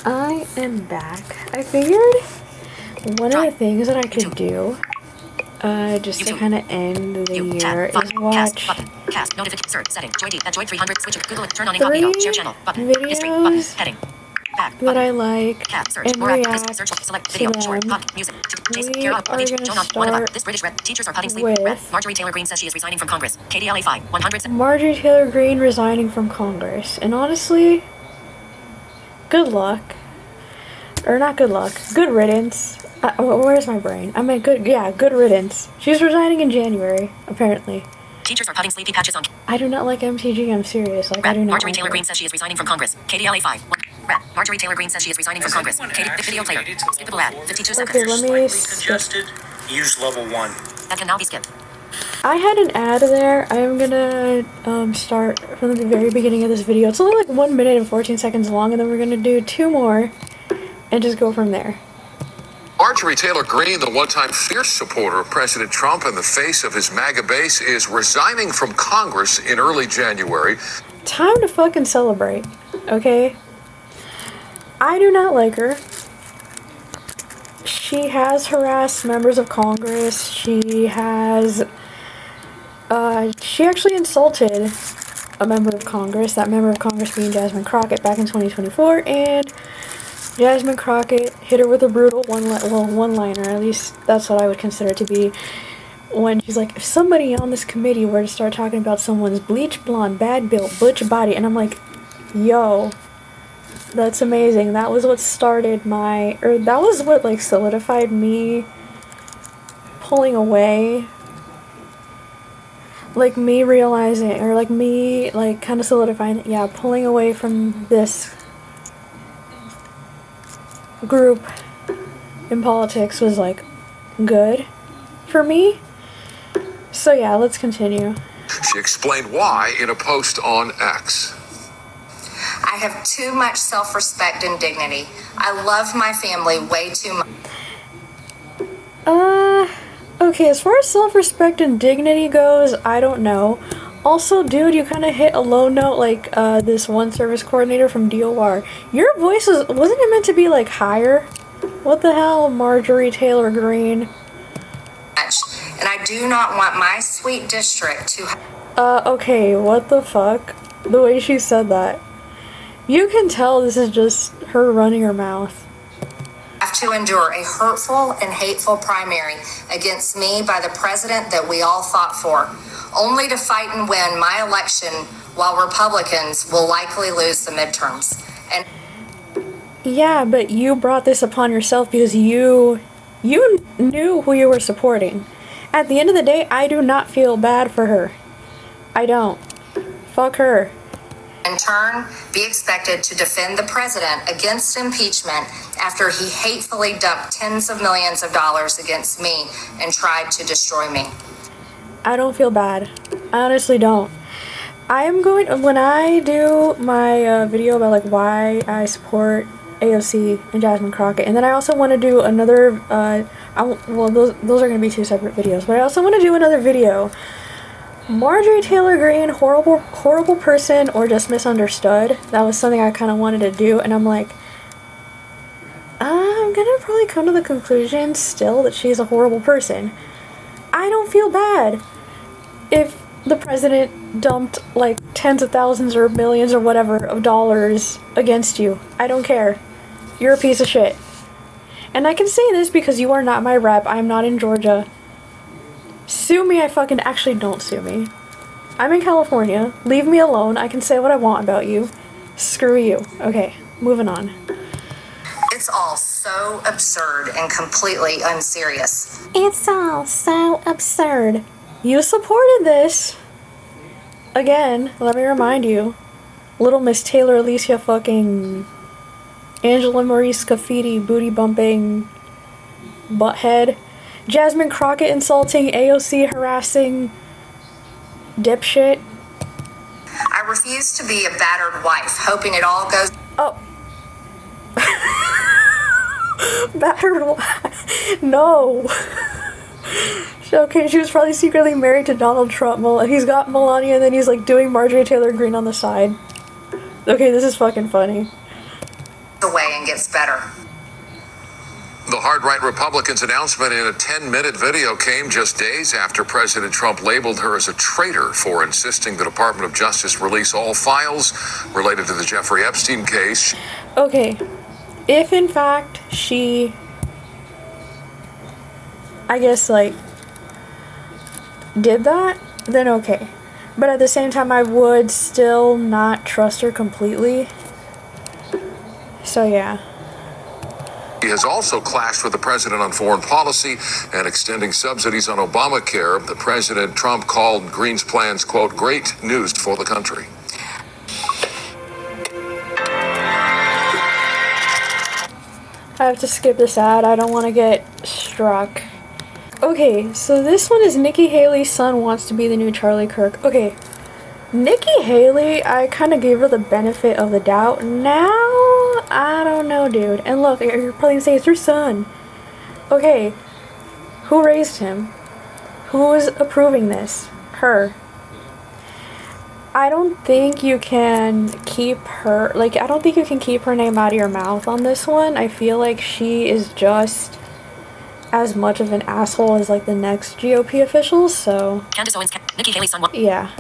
I am back. I figured one of the things that I could do, just to kind of end the year, is watch 3 videos that I like and react to them. We are going to start with Marjorie Taylor Greene says she is resigning from Congress. KDLA 5, 100. Marjorie Taylor Greene resigning from Congress. And honestly, good luck. Or not good luck. Good riddance. Where's my brain? I meant good riddance. She's resigning in January, apparently. Teachers are putting sleepy patches on. I do not like MTG, I'm serious. Like, I do not Marjorie like Taylor Greene says she is resigning from Congress. KDLA 5. Marjorie Taylor Greene says she is resigning from Congress. Video player. Skippable ad. 52 seconds. Okay, let me congested. Use level 1. That can now be skipped. I had an ad there. I am gonna start from the very beginning of this video. It's only like 1 minute and 14 seconds long, and then we're gonna do 2 more and just go from there. Marjorie Taylor Greene, the one-time fierce supporter of President Trump and the face of his MAGA base, is resigning from Congress in early January. Time to fucking celebrate, okay? I do not like her. She has harassed members of Congress. She actually insulted a member of Congress, that member of Congress being Jasmine Crockett, back in 2024, and Jasmine Crockett hit her with a brutal one-liner, at least that's what I would consider it to be, when she's like, if somebody on this committee were to start talking about someone's bleach blonde, bad built, butch body, and I'm like, yo, that's amazing. That was what started that was what, like, solidified me pulling away. Like, me realizing, or like me, like, kind of solidifying, yeah, pulling away from this group in politics was, like, good for me. So yeah, let's continue. She explained why in a post on X. I have too much self-respect and dignity. I love my family way too much. Okay, as far as self-respect and dignity goes, I don't know. Also, dude, you kind of hit a low note like this one service coordinator from DOR. Your voice wasn't it meant to be, like, higher? What the hell, Marjorie Taylor Greene? And I do not want my sweet district to okay, what the fuck? The way she said that. You can tell this is just her running her mouth. have to endure a hurtful and hateful primary against me by the president that we all fought for, only to fight and win my election while Republicans will likely lose the midterms. And yeah, but you brought this upon yourself because you knew who you were supporting. At the end of the day, I do not feel bad for her. I don't. Fuck her. In turn, be expected to defend the president against impeachment after he hatefully dumped tens of millions of dollars against me and tried to destroy me. I don't feel bad. I honestly don't. When I do my video about, like, why I support AOC and Jasmine Crockett, and then I also want to do another, those are going to be 2 separate videos, but I also want to do another video. Marjorie Taylor Greene, horrible person, or just misunderstood. That was something I kind of wanted to do, and I'm like, I'm gonna probably come to the conclusion still that she's a horrible person. I don't feel bad if the president dumped, like, tens of thousands or millions or whatever of dollars against you. I don't care. You're a piece of shit. And I can say this because you are not my rep. I'm not in Georgia. Sue me, actually don't sue me. I'm in California. Leave me alone. I can say what I want about you. Screw you. Okay, moving on. It's all so absurd and completely unserious. It's all so absurd. You supported this. Again, let me remind you. Little Miss Taylor Alicia fucking Angela Marie Scafidi booty bumping butthead. Jasmine Crockett insulting, AOC harassing dipshit. I refuse to be a battered wife, hoping it all goes... Oh. Battered wife. No. Okay, she was probably secretly married to Donald Trump. He's got Melania, and then he's, like, doing Marjorie Taylor Greene on the side. Okay, this is fucking funny. The away and gets better. The hard-right Republicans' announcement in a 10-minute video came just days after President Trump labeled her as a traitor for insisting the Department of Justice release all files related to the Jeffrey Epstein case. Okay, if in fact she, I guess, like, did that, then okay. But at the same time, I would still not trust her completely. So yeah. He has also clashed with the president on foreign policy and extending subsidies on Obamacare. The President Trump called Green's plans, quote, great news for the country. I have to skip this ad. I don't want to get struck. Okay, so this one is Nikki Haley's son wants to be the new Charlie Kirk. Okay, Nikki Haley, I kind of gave her the benefit of the doubt. Now, I don't know, dude. And look, you're probably gonna say it's her son. Okay, who raised him? Who is approving this? Her. I don't think you can keep her, like, I don't think you can keep her name out of your mouth on this one. I feel like she is just as much of an asshole as, like, the next GOP officials, so. Candace Owens, Nikki Haley's son. Yeah.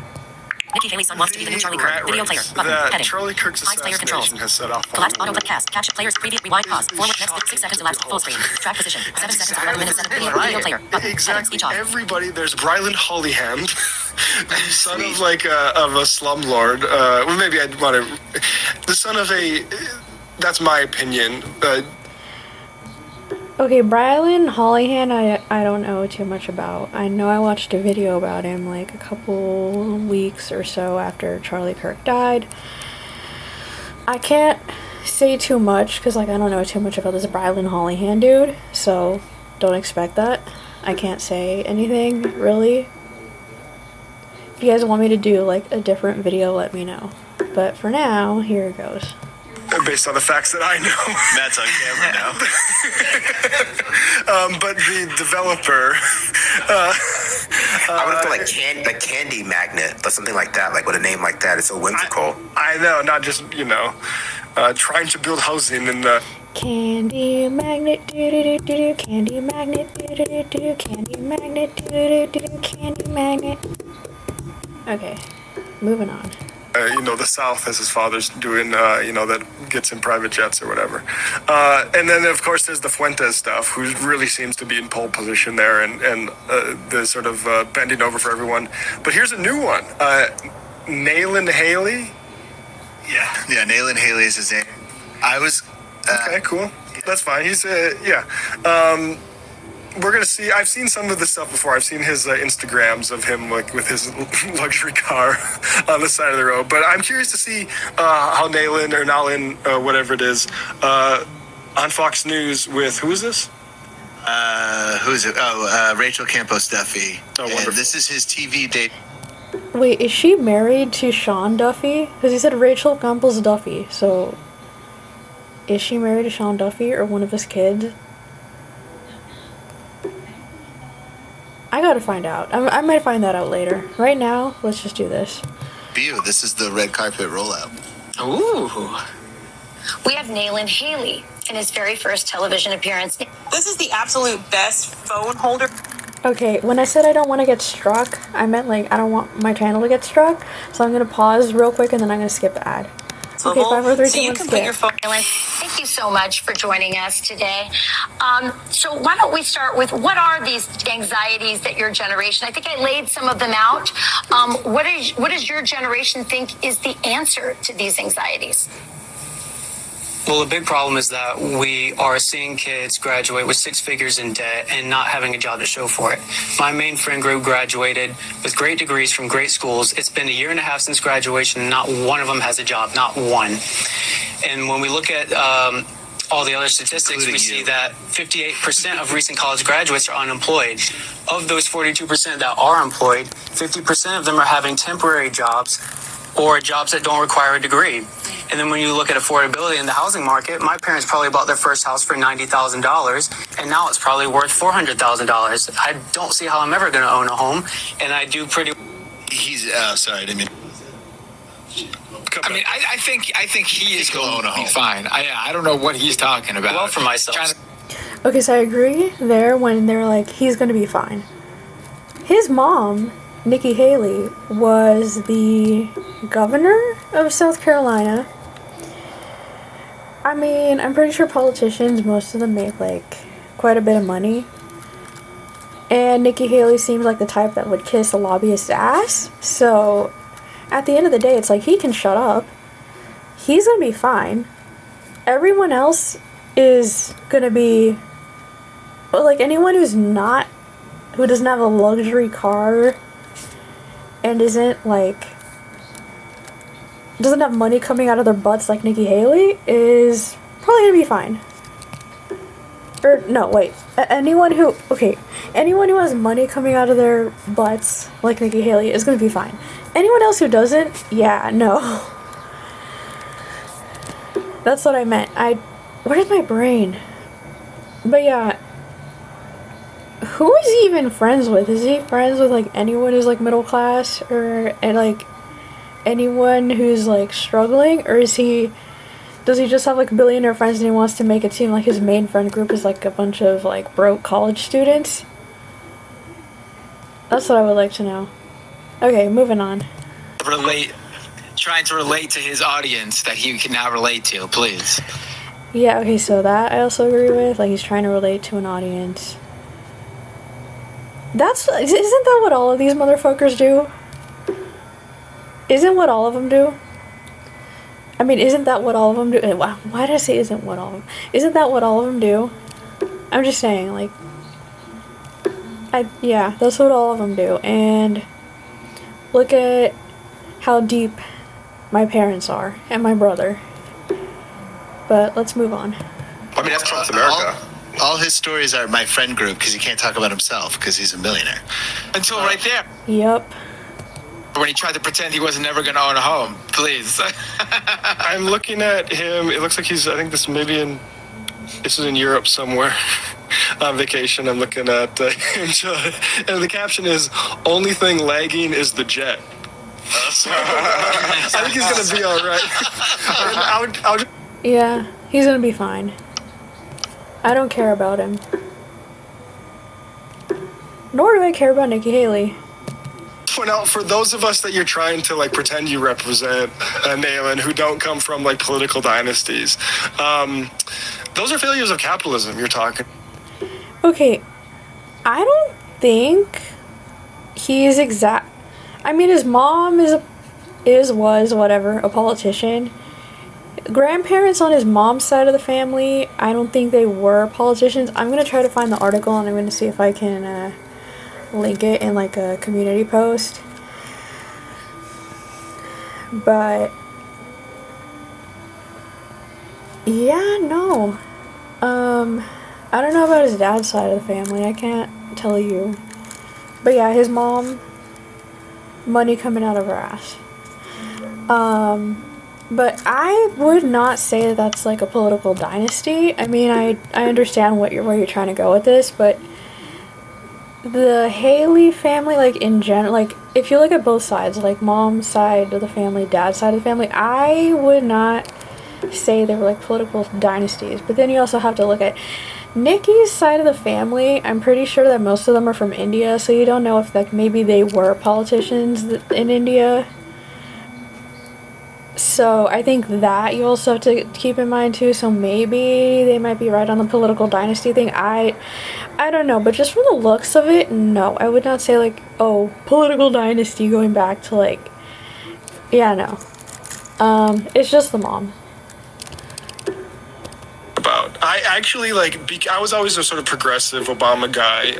Nikki Haley's son wants to be the new Charlie Kirk. Video player. Button. That Heading. Charlie Kirk's Hides player controls. assassination has set off Collapsed auto cast. Capture players preview. Rewind pause. Forward next 6 seconds elapsed. Full screen. Track position. 7 seconds. 11 minutes. 7 video player. Button. Heading. Exactly. Speech off. Everybody. There's Brylan Hollyhand, the son of like of a slumlord. Well, maybe I'd want to. The son of a. That's my opinion. Okay, Brylan Hollyhan, I don't know too much about. I know I watched a video about him like a couple weeks or so after Charlie Kirk died. I can't say too much because, like, I don't know too much about this Brylan Hollyhan dude, so don't expect that. I can't say anything, really. If you guys want me to do, like, a different video, let me know. But for now, here it goes. Based on the facts that I know. Matt's on camera now. But the developer. I would have thought like candy magnet or something like that, like with a name like that. It's so whimsical. I know, not just, trying to build housing in the. Candy magnet, do-do-do-do-do, candy magnet, do-do-do-do-do, candy magnet, do-do-do-do-do, candy magnet. Okay, moving on. The South, as his father's doing, that gets in private jets or whatever. And then, of course, there's the Fuentes stuff, who really seems to be in pole position there and the sort of bending over for everyone. But here's a new one. Nayland Haley? Yeah, Nayland Haley is his name. I was... okay, cool. That's fine. He's, we're going to see, I've seen some of this stuff before. I've seen his Instagrams of him like with his luxury car on the side of the road. But I'm curious to see how Nalin, whatever it is, on Fox News with, who is this? Who is it? Oh, Rachel Campos Duffy. Oh, wonderful. And this is his TV date. Wait, is she married to Sean Duffy? Because he said Rachel Campos Duffy, so is she married to Sean Duffy or one of his kids? I gotta find out. I might find that out later. Right now, let's just do this. View. This is the red carpet rollout. Ooh. We have Nayland Haley in his very first television appearance. This is the absolute best phone holder. Okay, when I said I don't want to get struck, I meant like I don't want my channel to get struck. So I'm gonna pause real quick and then I'm gonna skip the ad. Okay, 5, 4, 3, 2, 1, can put your phone. Thank you so much for joining us today. So why don't we start with what are these anxieties that your generation, I think I laid some of them out. What does your generation think is the answer to these anxieties? Well, the big problem is that we are seeing kids graduate with 6 figures in debt and not having a job to show for it. My main friend group graduated with great degrees from great schools. It's been 1.5 years since graduation, and not one of them has a job, not one. And when we look at all the other statistics, we see that 58% of recent college graduates are unemployed. Of those 42% that are employed, 50% of them are having temporary jobs or jobs that don't require a degree. And then when you look at affordability in the housing market, my parents probably bought their first house for $90,000, and now it's probably worth $400,000. I don't see how I'm ever going to own a home, and I do pretty... He's... sorry, I didn't mean... come I mean, back. I think he is going to be home. fine. I don't know what he's talking about. Well, for myself. Okay, so I agree there when they're like, he's gonna be fine. His mom, Nikki Haley, was the governor of South Carolina. I mean, I'm pretty sure politicians, most of them make like quite a bit of money. And Nikki Haley seems like the type that would kiss a lobbyist's ass. So, at the end of the day, it's like, he can shut up. He's gonna be fine. Everyone else is gonna be... like, anyone who doesn't have a luxury car and isn't, like... doesn't have money coming out of their butts like Nikki Haley is probably gonna be fine. Or, no, wait. Anyone who has money coming out of their butts like Nikki Haley is gonna be fine. Anyone else who doesn't, yeah, no. That's what I meant. Where's my brain? But yeah, who is he even friends with? Is he friends with, like, anyone who's, like, middle class? And like, anyone who's, like, struggling? Or does he just have, like, billionaire friends and he wants to make it seem like his main friend group is, like, a bunch of, like, broke college students? That's what I would like to know. Okay, moving on. Trying to relate to his audience that he cannot relate to, please. Yeah, okay, so that I also agree with. Like, he's trying to relate to an audience. Isn't that what all of these motherfuckers do? Isn't what all of them do? I mean, isn't that what all of them do? Why did I say isn't what all of them? Isn't that what all of them do? I'm just saying, like... yeah, that's what all of them do. And... look at how deep my parents are. And my brother. But let's move on. I mean, that's Trump's America. All his stories are my friend group because he can't talk about himself because he's a millionaire. Until right there. Yep. When he tried to pretend he wasn't never going to own a home. Please. I'm looking at him. It looks like I think this is in Europe somewhere on vacation. I'm looking at him. And the caption is, only thing lagging is the jet. I think he's going to be all right. Yeah, he's gonna be fine. I don't care about him. Nor do I care about Nikki Haley. Point out, for those of us that you're trying to, like, pretend you represent, Nayland, who don't come from, like, political dynasties, those are failures of capitalism you're talking. Okay, I don't think he's I mean, his mom was a politician. Grandparents on his mom's side of the family, I don't think they were politicians. I'm going to try to find the article and I'm going to see if I can link it in, like, a community post. But yeah, no. I don't know about his dad's side of the family. I can't tell you. But yeah, his mom, money coming out of her ass. But I would not say that that's, like, a political dynasty. I mean, I understand where you're trying to go with this, but the Haley family, like, in general, like, if you look at both sides, like, mom's side of the family, dad's side of the family, I would not say they were, like, political dynasties. But then you also have to look at Nikki's side of the family. I'm pretty sure that most of them are from India, so you don't know if, like, maybe they were politicians in India. So I think that you also have to keep in mind too. So maybe they might be right on the political dynasty thing. I don't know, but just from the looks of it, no, I would not say, like, oh, political dynasty going back to, like, yeah, no. It's just the mom. I actually, like, I was always a sort of progressive Obama guy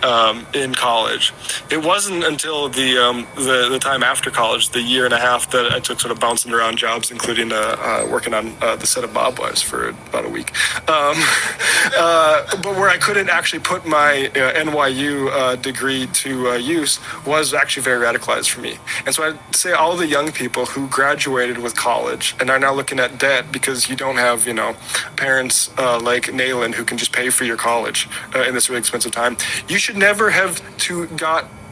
in college. It wasn't until the time after college, the year and a half, that I took sort of bouncing around jobs, including working on the set of Bob Wives for about a week. But where I couldn't actually put my NYU degree to use was actually very radicalized for me. And so I'd say all the young people who graduated with college and are now looking at debt because you don't have, parents like Nayland who can just pay for your college in this really expensive time. You should never have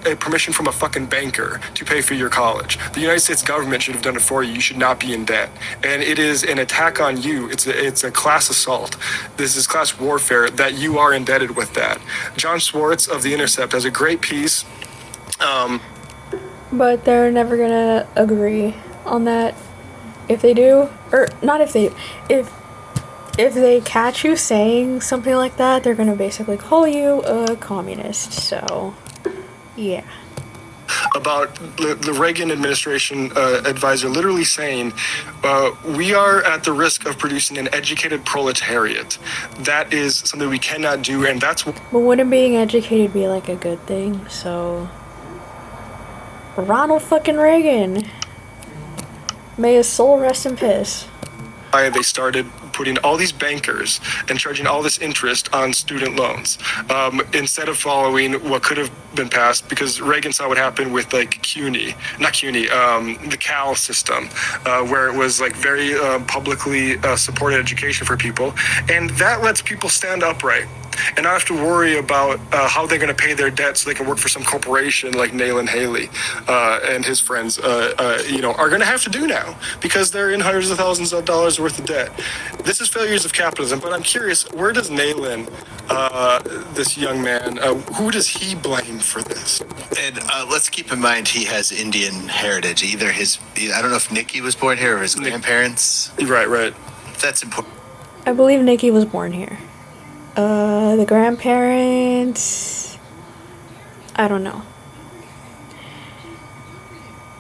a permission from a fucking banker to pay for your college. The United States government should have done it for you. You should not be in debt. And it is an attack on you. It's a class assault. This is class warfare that you are indebted with that. John Swartz of The Intercept has a great piece. But they're never gonna agree on that. If they do, or not if they, if they catch you saying something like that, they're gonna basically call you a communist. So, yeah. About the Reagan administration advisor literally saying, we are at the risk of producing an educated proletariat. That is something we cannot do, and that's... But wouldn't being educated be like a good thing? So, Ronald fucking Reagan. May his soul rest in peace. Why they started putting all these bankers and charging all this interest on student loans instead of following what could have been passed, because Reagan saw what happened with like the Cal system, where it was like very publicly supported education for people, and that lets people stand upright and not have to worry about how they're going to pay their debt so they can work for some corporation like Nikki Haley and his friends, are going to have to do now because they're in hundreds of thousands of dollars worth of debt. This is failures of capitalism, but I'm curious, where does Nayland, this young man, who does he blame for this? And let's keep in mind he has Indian heritage. I don't know if Nikki was born here or his grandparents. Right. That's important. I believe Nikki was born here. The grandparents, I don't know.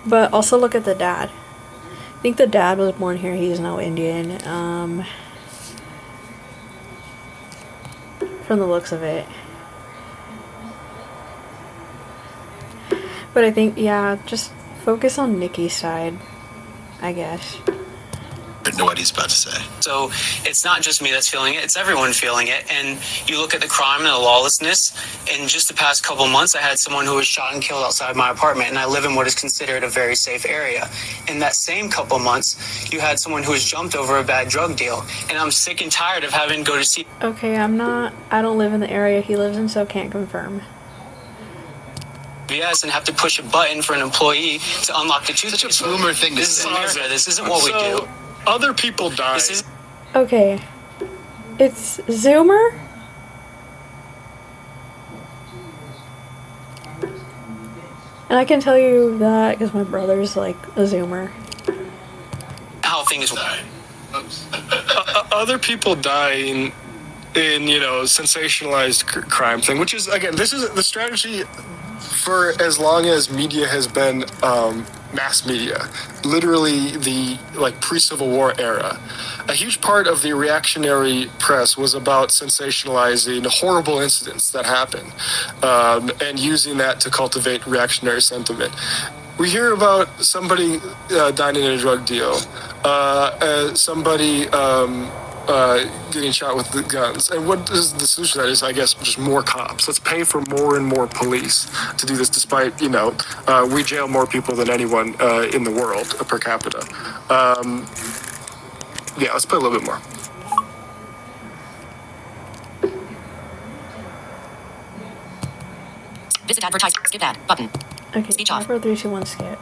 But also look at the dad. I think the dad was born here. He's no Indian. From the looks of it. But I think, yeah, just focus on Nikki's side, I guess. I know what he's about to say. So it's not just me that's feeling it, it's everyone feeling it. And you look at the crime and the lawlessness. In just the past couple months, I had someone who was shot and killed outside my apartment, and I live in what is considered a very safe area. In that same couple months, you had someone who was jumped over a bad drug deal. And I'm sick and tired of having to go to see... Okay, I don't live in the area he lives in, so can't confirm. Yes, and have to push a button for an employee to unlock the toothpaste. Such a boomer thing to say. This is America. This isn't what we do. Other people die. Okay. It's Zoomer? And I can tell you that because my brother's like a Zoomer. How things... Other people dying in sensationalized crime thing, which is, again, this is the strategy for as long as media has been mass media, literally the pre-Civil War era. A huge part of the reactionary press was about sensationalizing horrible incidents that happen and using that to cultivate reactionary sentiment. We hear about somebody dying in a drug deal, somebody getting shot with the guns. And what is the solution to that is, I guess, just more cops. Let's pay for more and more police to do this, despite, we jail more people than anyone in the world per capita. Let's play a little bit more. Visit advertise. Skip ad. Button. Okay, Speech off. 4, 3, 2, 1, skip.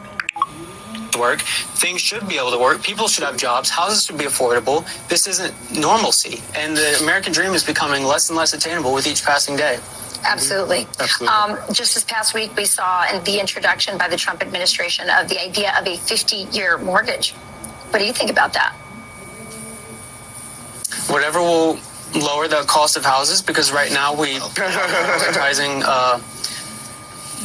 Work. Things should be able to work. People should have jobs. Houses should be affordable. This isn't normalcy. And the American dream is becoming less and less attainable with each passing day. Absolutely. Absolutely. Just this past week, we saw in the introduction by the Trump administration of the idea of a 50-year mortgage. What do you think about that? Whatever will lower the cost of houses, because right now we are prioritizing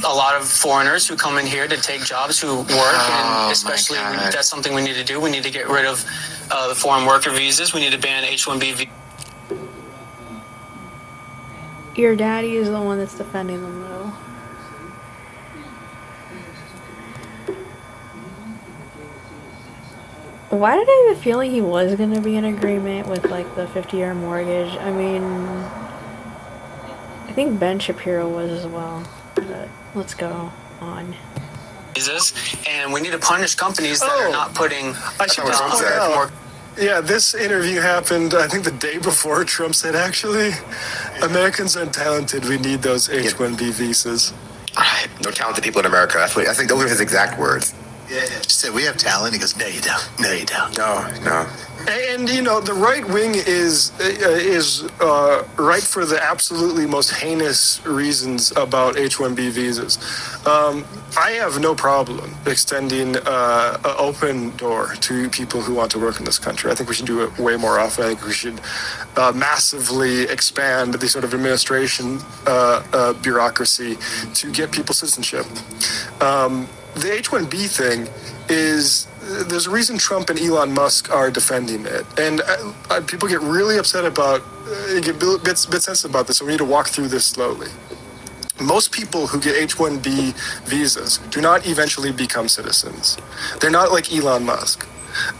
a lot of foreigners who come in here to take jobs, who work, and especially that's something we need to do. We need to get rid of the foreign worker visas. We need to ban H-1B visas. Your daddy is the one that's defending them, though. Why did I have a feeling he was going to be in agreement with, the 50-year mortgage? I mean, I think Ben Shapiro was as well. But let's go on. Visas, and we need to punish companies that are not putting... I should just point out. Yeah, this interview happened, I think, the day before Trump said, actually, Americans are talented. We need those H-1B visas. No talented people in America. I think those are his exact words. Yeah. Just said we have talent. He goes, no, you don't. No, you don't. No. And the right wing is right for the absolutely most heinous reasons about H-1B visas. I have no problem extending an open door to people who want to work in this country. I think we should do it way more often. I think we should massively expand the sort of administration bureaucracy to get people citizenship. The H-1B thing is, there's a reason Trump and Elon Musk are defending it. And people get really upset about, get a bit sensitive about this, so we need to walk through this slowly. Most people who get H-1B visas do not eventually become citizens. They're not like Elon Musk.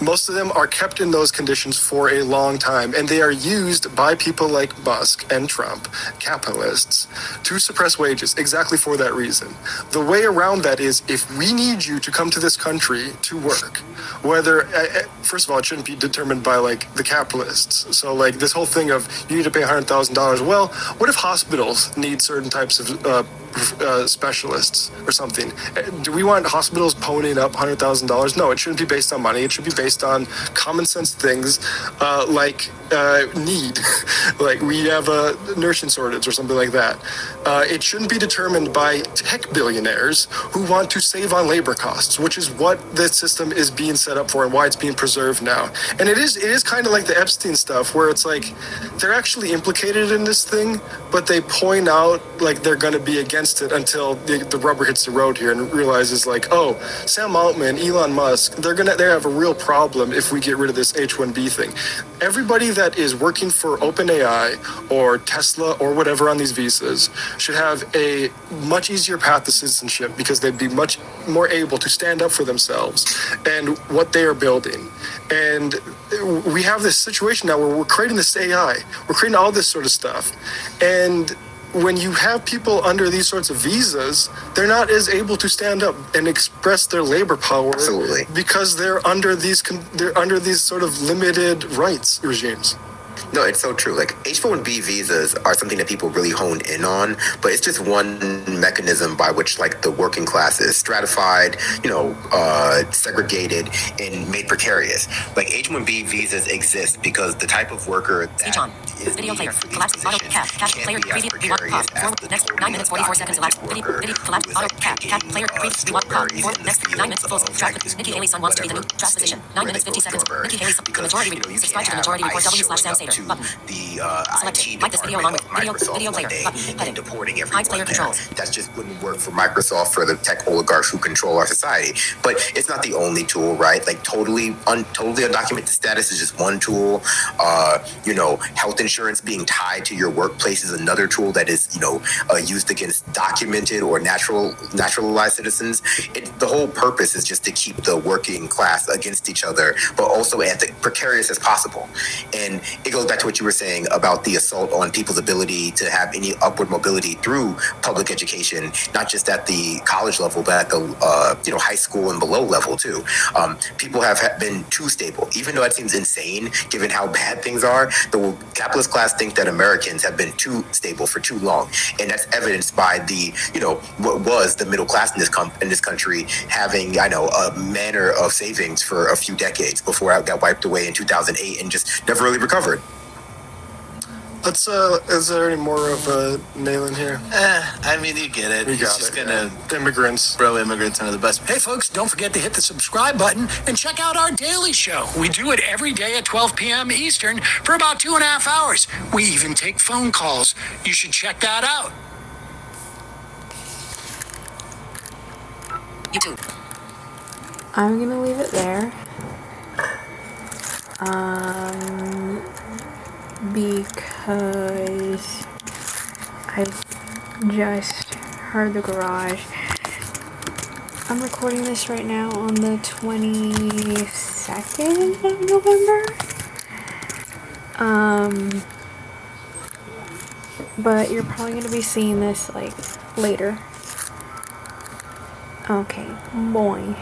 Most of them are kept in those conditions for a long time, and they are used by people like Musk and Trump, capitalists, to suppress wages exactly for that reason. The way around that is, if we need you to come to this country to work, whether, first of all, it shouldn't be determined by like the capitalists. So like this whole thing of you need to pay $100,000. Well, what if hospitals need certain types of specialists or something? Do we want hospitals ponying up $100,000? No, it shouldn't be based on money. It should be based on common sense things like need, like we have a nursing shortage or something like that. It shouldn't be determined by tech billionaires who want to save on labor costs, which is what the system is being set up for and why it's being preserved now. And it is kind of like the Epstein stuff, where it's like they're actually implicated in this thing, but they point out like they're going to be against it until the rubber hits the road here and realizes like, oh, Sam Altman, Elon Musk, they have a real problem if we get rid of this H-1B thing. Everybody that is working for OpenAI or Tesla or whatever on these visas should have a much easier path to citizenship, because they'd be much more able to stand up for themselves and what they are building. And we have this situation now where we're creating this AI, we're creating all this sort of stuff. And when you have people under these sorts of visas, they're not as able to stand up and express their labor power. Absolutely. Because they're under these sort of limited rights regimes. No, it's so true. Like H-1B visas are something that people really honed in on, but it's just one mechanism by which like the working class is stratified, segregated and made precarious. Like H-1B visas exist because the type of worker that Speech on. Video player. Collapse. Auto. Cap. Player. Preview. Rewind. Pause. Forward. Next. 9 minutes 44 seconds elapsed. Video. Collapse. Auto. Cap. Player. Preview. Rewind. Pause. Forward. Next. 9 minutes. Full. Draft. Nikki Haley's son wants to be the new draft position. 9 minutes 50 seconds. Nikki Haley's son. The majority. Subscribe to the majority report. W/Sam Sater. Button. The Select. Like this video along with video player. Button. Heading. Deporting Hides player everyone controls. That just wouldn't work for Microsoft, for the tech oligarchs who control our society. But it's not the only tool, right? Like totally undocumented status is just one tool. Health insurance being tied to your workplace is another tool that is, used against documented or naturalized citizens. The whole purpose is just to keep the working class against each other, but also as precarious as possible. And it goes back to what you were saying about the assault on people's ability to have any upward mobility through public education, not just at the college level, but at the high school and below level too. People have been too stable, even though it seems insane given how bad things are. The capitalist class think that Americans have been too stable for too long, and that's evidenced by the what was the middle class in this country having a manner of savings for a few decades before it got wiped away in 2008 and just never really recovered. Is there any more of nail in here? You get it. We got He's just it. gonna Immigrants. throw immigrants under the bus. Hey folks, don't forget to hit the subscribe button and check out our daily show. We do it every day at 12 p.m. Eastern for about 2.5 hours. We even take phone calls. You should check that out. YouTube. I'm gonna leave it there. Because I just heard the garage. I'm recording this right now on the 22nd of November. But you're probably gonna be seeing this like later. Okay, boy.